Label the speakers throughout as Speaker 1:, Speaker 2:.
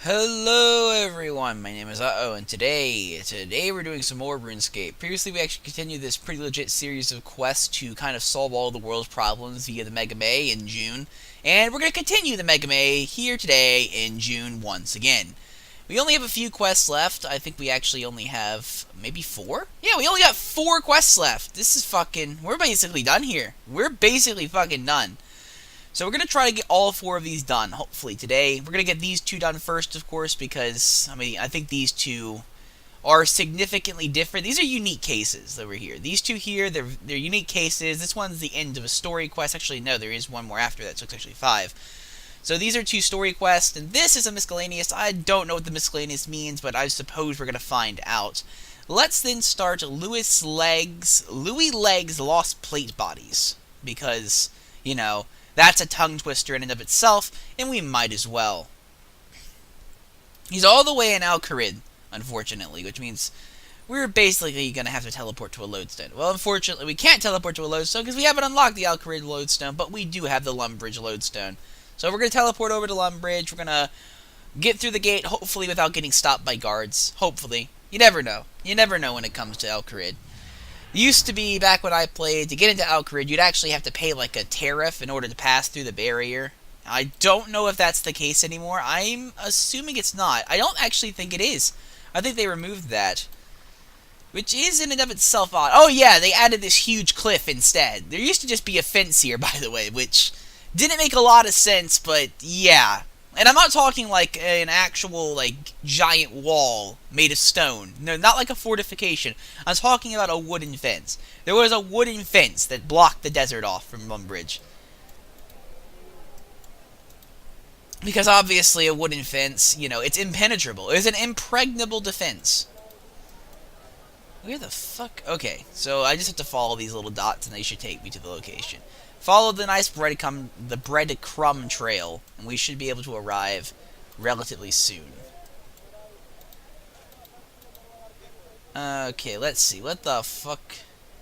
Speaker 1: Hello everyone, my name is TheUhhoh, and today we're doing some more Runescape. Previously we actually continued this pretty legit series of quests to kind of solve all the world's problems via the Mega May in June, and we're going to continue the Mega May here today in June once again. We only have a few quests left. I think we actually only have maybe 4? Yeah, we only got 4 quests left. This is we're basically done here. We're basically fucking done. So we're going to try to get all 4 of these done, hopefully, today. We're going to get these 2 done first, of course, because, I think these 2 are significantly different. These are unique cases over here. These 2 here, they're unique cases. This one's the end of a story quest. Actually, no, there is one more after that, so it's actually 5. So these are 2 story quests, and this is a miscellaneous. I don't know what the miscellaneous means, but I suppose we're going to find out. Let's then start Louis Legs' Lost Plate Bodies, because, that's a tongue twister in and of itself, and we might as well. He's all the way in Al-Kharid, unfortunately, which means we're basically going to have to teleport to a lodestone. Well, unfortunately, we can't teleport to a lodestone because we haven't unlocked the Al-Kharid lodestone, but we do have the Lumbridge lodestone. So we're going to teleport over to Lumbridge. We're going to get through the gate, hopefully without getting stopped by guards. Hopefully. You never know. You never know when it comes to Al-Kharid. Used to be, back when I played, to get into Al-Kharid, you'd actually have to pay like a tariff in order to pass through the barrier. I don't know if that's the case anymore. I'm assuming it's not. I don't actually think it is. I think they removed that. Which is in and of itself odd. Oh yeah, they added this huge cliff instead. There used to just be a fence here, by the way, which didn't make a lot of sense, but yeah. And I'm not talking like an actual, giant wall made of stone. No, not like a fortification. I'm talking about a wooden fence. There was a wooden fence that blocked the desert off from Lumbridge. Because obviously a wooden fence, it's impenetrable. It's an impregnable defense. Where the fuck? Okay, so I just have to follow these little dots and they should take me to the location. Follow the nice breadcrumb trail, and we should be able to arrive relatively soon. Okay, let's see. What the fuck?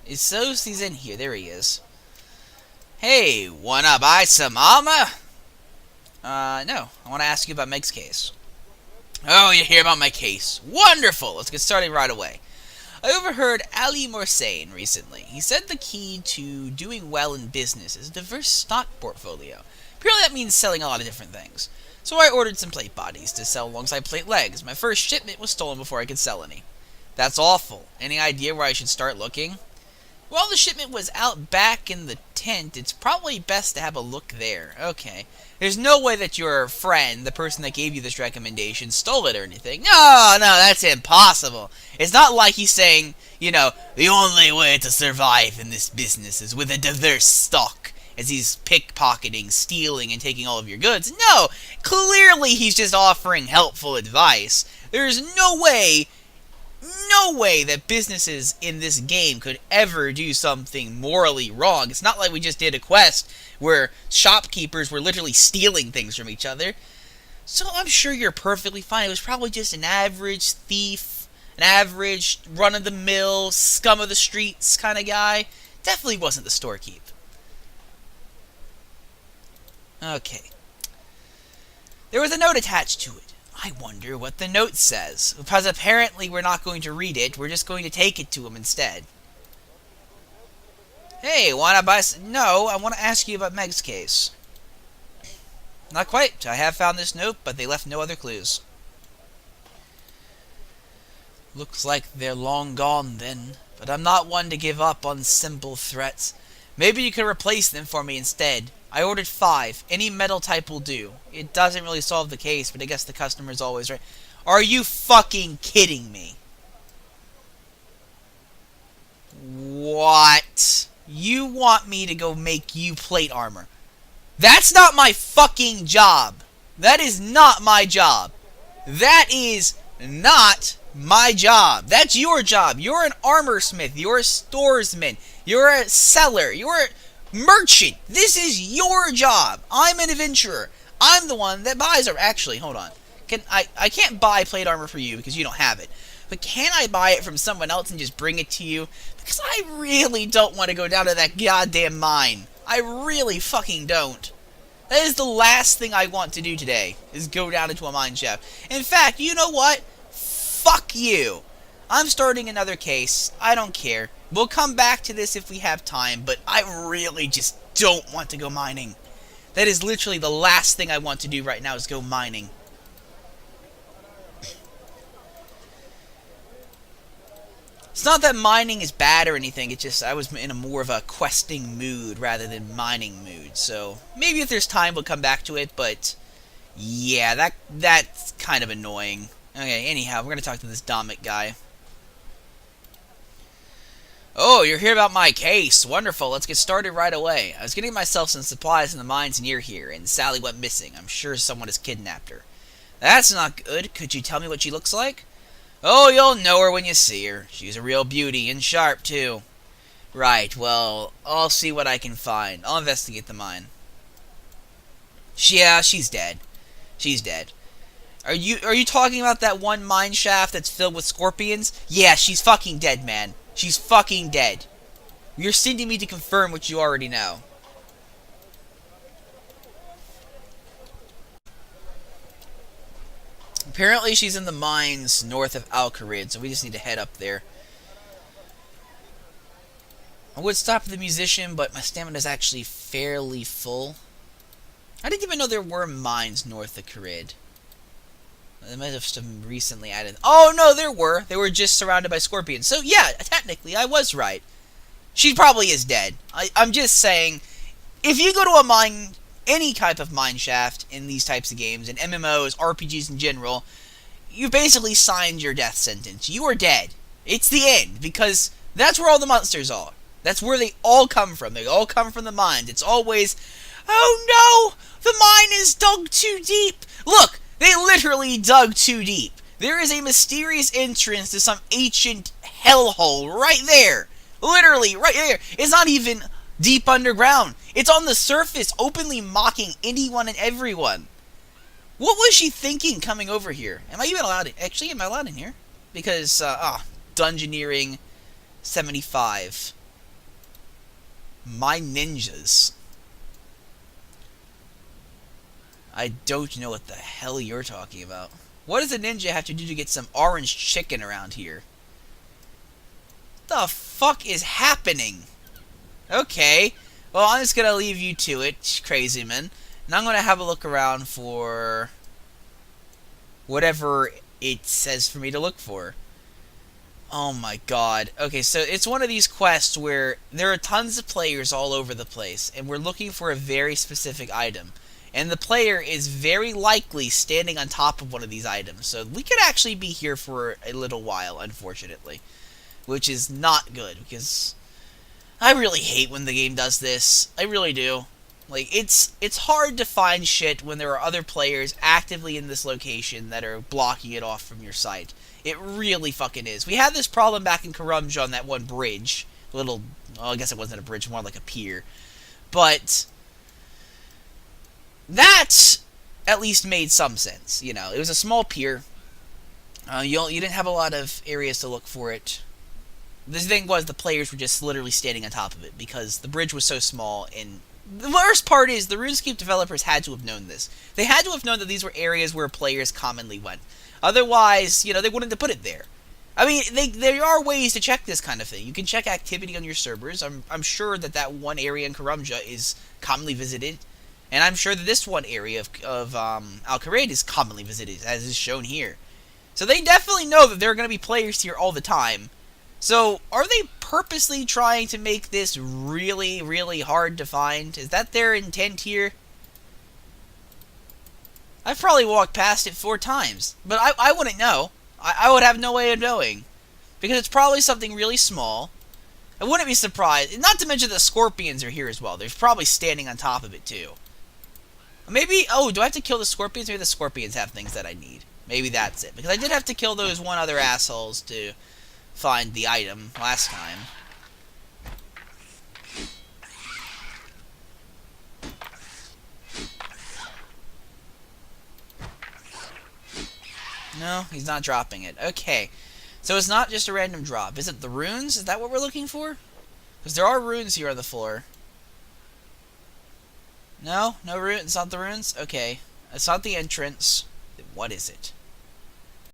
Speaker 1: Is Sosie's in here? There he is. Hey, wanna buy some armor? No. I want to ask you about Meg's case. Oh, you hear about my case. Wonderful! Let's get started right away. I overheard Ali Morsain recently. He said the key to doing well in business is a diverse stock portfolio. Apparently that means selling a lot of different things. So I ordered some plate bodies to sell alongside plate legs. My first shipment was stolen before I could sell any. That's awful. Any idea where I should start looking? Well, the shipment was out back in the tent. It's probably best to have a look there. Okay. There's no way that your friend, the person that gave you this recommendation, stole it or anything. No, that's impossible. It's not like he's saying, the only way to survive in this business is with a diverse stock, as he's pickpocketing, stealing, and taking all of your goods. No, clearly he's just offering helpful advice. There's no way that businesses in this game could ever do something morally wrong. It's not like we just did a quest where shopkeepers were literally stealing things from each other. So I'm sure you're perfectly fine. It was probably just an average thief, an average run-of-the-mill, scum-of-the-streets kind of guy. Definitely wasn't the storekeep. Okay. There was a note attached to it. I wonder what the note says, because apparently we're not going to read it, we're just going to take it to him instead. Hey, wanna buy No, I want to ask you about Meg's case. Not quite. I have found this note, but they left no other clues. Looks like they're long gone then, but I'm not one to give up on simple threats. Maybe you could replace them for me instead. I ordered 5. Any metal type will do. It doesn't really solve the case, but I guess the customer's always right. Are you fucking kidding me? What? You want me to go make you plate armor? That's not my fucking job. That is not my job. That is not my job. That's your job. You're an armor smith. You're a storesman. You're a seller. You're a merchant. This is your job. I'm an adventurer. I'm the one that buys armor. Actually, hold on. I can't buy plate armor for you because you don't have it. But can I buy it from someone else and just bring it to you? Because I really don't want to go down to that goddamn mine. I really fucking don't. That is the last thing I want to do today, is go down into a mine shaft. In fact, you know what? Fuck you. I'm starting another case. I don't care. We'll come back to this if we have time, but I really just don't want to go mining. That is literally the last thing I want to do right now, is go mining. It's not that mining is bad or anything, it's just I was in a more of a questing mood rather than mining mood. So maybe if there's time we'll come back to it, but yeah, that's kind of annoying. Okay, anyhow, we're going to talk to this Dominic guy. Oh, you're here about my case. Wonderful, let's get started right away. I was getting myself some supplies in the mines near here, and Sally went missing. I'm sure someone has kidnapped her. That's not good. Could you tell me what she looks like? Oh, you'll know her when you see her. She's a real beauty, and sharp, too. Right, well, I'll see what I can find. I'll investigate the mine. Yeah, she's dead. She's dead. Are you talking about that one mine shaft that's filled with scorpions? Yeah, she's fucking dead, man. She's fucking dead. You're sending me to confirm what you already know. Apparently she's in the mines north of Al-Kharid, so we just need to head up there. I would stop the musician, but my stamina is actually fairly full. I didn't even know there were mines north of Kharid. They might have some recently added. Oh no, there were. They were just surrounded by scorpions. So yeah, technically I was right. She probably is dead. I'm just saying, if you go to a mine, any type of mine shaft in these types of games, in MMOs, RPGs in general, you basically signed your death sentence. You are dead. It's the end, because that's where all the monsters are. That's where they all come from. They all come from the mines. It's always, oh no, the mine is dug too deep. Look, they literally dug too deep. There is a mysterious entrance to some ancient hellhole right there. Literally, right there. It's not even deep underground. It's on the surface, openly mocking anyone and everyone. What was she thinking coming over here? Am I even allowed in? Actually, am I allowed in here? Because, Dungeoneering 75. My ninjas. I don't know what the hell you're talking about. What does a ninja have to do to get some orange chicken around here? The fuck is happening? Okay. Well, I'm just gonna leave you to it, crazy man. And I'm gonna have a look around for whatever it says for me to look for. Oh my god. Okay, so it's one of these quests where there are tons of players all over the place, and we're looking for a very specific item. And the player is very likely standing on top of one of these items. So we could actually be here for a little while, unfortunately. Which is not good, because I really hate when the game does this. I really do. Like, it's hard to find shit when there are other players actively in this location that are blocking it off from your sight. It really fucking is. We had this problem back in Karumja on that one bridge. Well, I guess it wasn't a bridge, more like a pier. But that at least made some sense. You know, it was a small pier. You didn't have a lot of areas to look for it. The thing was, the players were just literally standing on top of it because the bridge was so small. And the worst part is, the RuneScape developers had to have known this. They had to have known that these were areas where players commonly went. Otherwise, you know, they wouldn't have put it there. I mean, there are ways to check this kind of thing. You can check activity on your servers. I'm sure that one area in Karumja is commonly visited. And I'm sure that this one area of Al-Kharid is commonly visited, as is shown here. So they definitely know that there are going to be players here all the time. So, are they purposely trying to make this really, really hard to find? Is that their intent here? I've probably walked past it 4 times, but I wouldn't know. I would have no way of knowing. Because it's probably something really small. I wouldn't be surprised. Not to mention the scorpions are here as well. They're probably standing on top of it too. Maybe, oh, do I have to kill the scorpions? Maybe the scorpions have things that I need. Maybe that's it. Because I did have to kill those one other assholes to find the item last time. No, he's not dropping it. Okay. So it's not just a random drop. Is it the runes? Is that what we're looking for? Because there are runes here on the floor. No? No rune? It's not the runes? Okay. It's not the entrance. Then what is it?